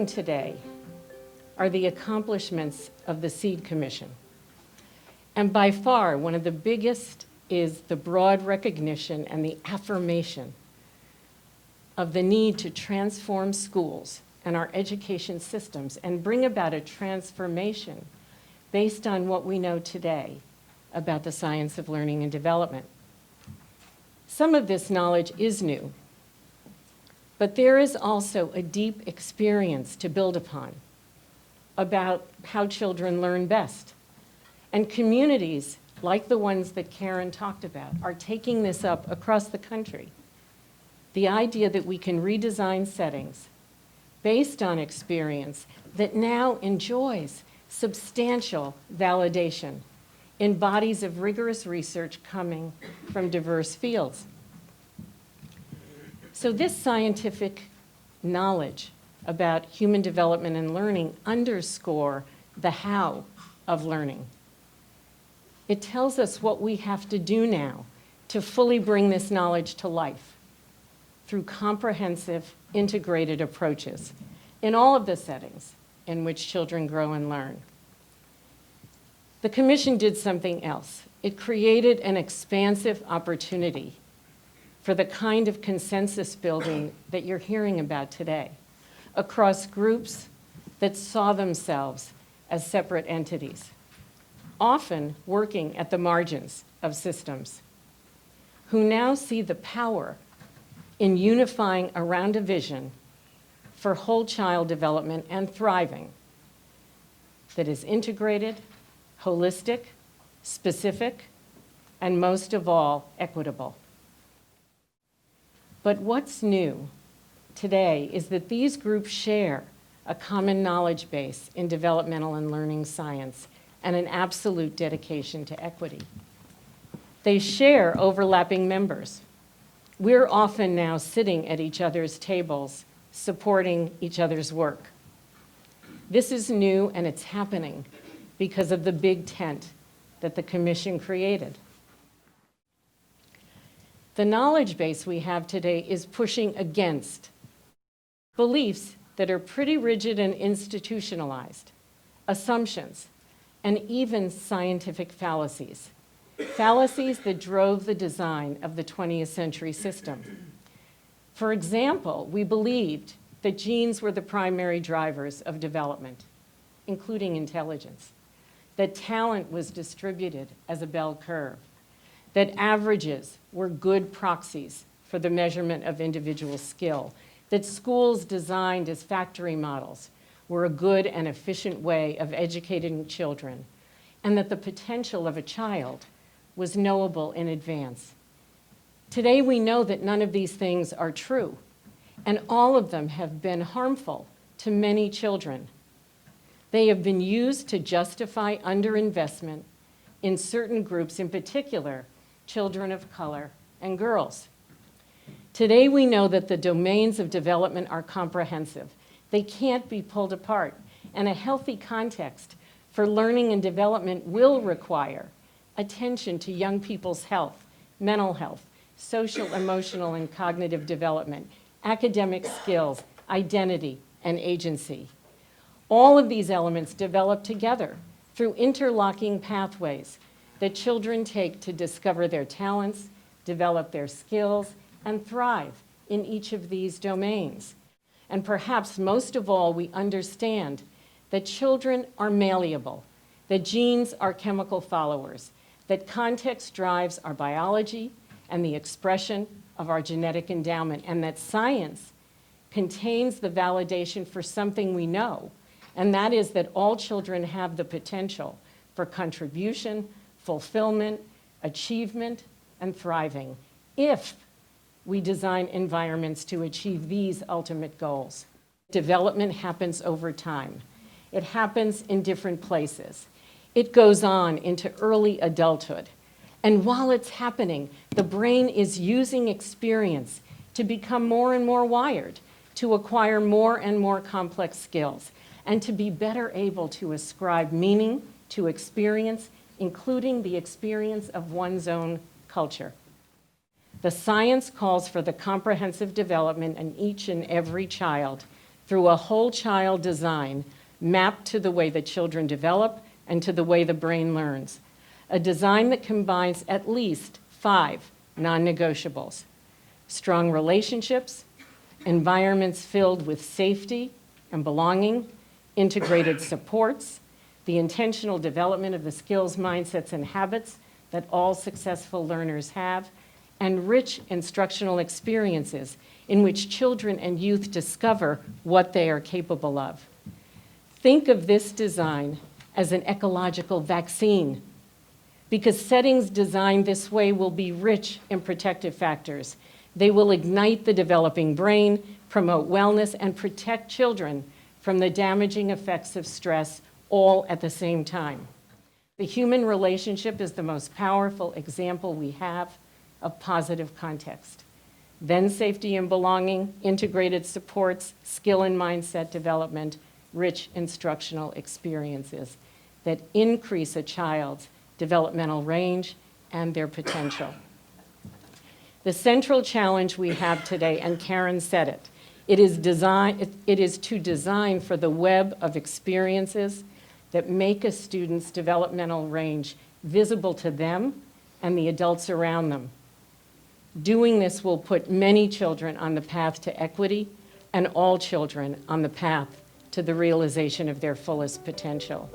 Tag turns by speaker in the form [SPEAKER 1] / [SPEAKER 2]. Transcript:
[SPEAKER 1] hearing today are the accomplishments of the Seed Commission. And by far, one of the biggest is the broad recognition and the affirmation of the need to transform schools and our education systems and bring about a transformation based on what we know today about the science of learning and development. Some of this knowledge is new, but there is also a deep experience to build upon about how children learn best. And communities like the ones that Karen talked about are taking this up across the country. The idea that we can redesign settings based on experience that now enjoys substantial validation in bodies of rigorous research coming from diverse fields. So this scientific knowledge about human development and learning underscore the how of learning. It tells us what we have to do now to fully bring this knowledge to life through comprehensive, integrated approaches in all of the settings in which children grow and learn. The Commission did something else. It created an expansive opportunity for the kind of consensus building that you're hearing about today across groups that saw themselves as separate entities, often working at the margins of systems, who now see the power in unifying around a vision for whole child development and thriving that is integrated, holistic, specific, and most of all, equitable. But what's new today is that these groups share a common knowledge base in developmental and learning science and an absolute dedication to equity. They share overlapping members. We're often now sitting at each other's tables, supporting each other's work. This is new and it's happening because of the big tent that the Commission created. The knowledge base we have today is pushing against beliefs that are pretty rigid and institutionalized, assumptions, and even scientific fallacies. Fallacies that drove the design of the 20th century system. For example, we believed that genes were the primary drivers of development, including intelligence, that talent was distributed as a bell curve, that averages were good proxies for the measurement of individual skill, that schools designed as factory models were a good and efficient way of educating children, and that the potential of a child was knowable in advance. Today we know that none of these things are true, and all of them have been harmful to many children. They have been used to justify underinvestment in certain groups, in particular, children of color and girls. Today we know that the domains of development are comprehensive. They can't be pulled apart, and a healthy context for learning and development will require attention to young people's health, mental health, social, emotional, and cognitive development, academic skills, identity, and agency. All of these elements develop together through interlocking pathways that children take to discover their talents, develop their skills, and thrive in each of these domains. And perhaps most of all, we understand that children are malleable, that genes are chemical followers, that context drives our biology and the expression of our genetic endowment, and that science contains the validation for something we know, and that is that all children have the potential for contribution, fulfillment, achievement, and thriving, if we design environments to achieve these ultimate goals. Development happens over time. It happens in different places. It goes on into early adulthood. And while it's happening, the brain is using experience to become more and more wired, to acquire more and more complex skills, and to be better able to ascribe meaning to experience, including the experience of one's own culture. The science calls for the comprehensive development in each and every child through a whole child design mapped to the way that children develop and to the way the brain learns. A design that combines at least 5 non-negotiables: strong relationships, environments filled with safety and belonging, integrated supports, the intentional development of the skills, mindsets, and habits that all successful learners have, and rich instructional experiences in which children and youth discover what they are capable of. Think of this design as an ecological vaccine, because settings designed this way will be rich in protective factors. They will ignite the developing brain, promote wellness, and protect children from the damaging effects of stress all at the same time. The human relationship is the most powerful example we have of positive context. Then safety and belonging, integrated supports, skill and mindset development, rich instructional experiences that increase a child's developmental range and their potential. The central challenge we have today, and Karen said it, it is to design for the web of experiences that make a student's developmental range visible to them and the adults around them. Doing this will put many children on the path to equity and all children on the path to the realization of their fullest potential.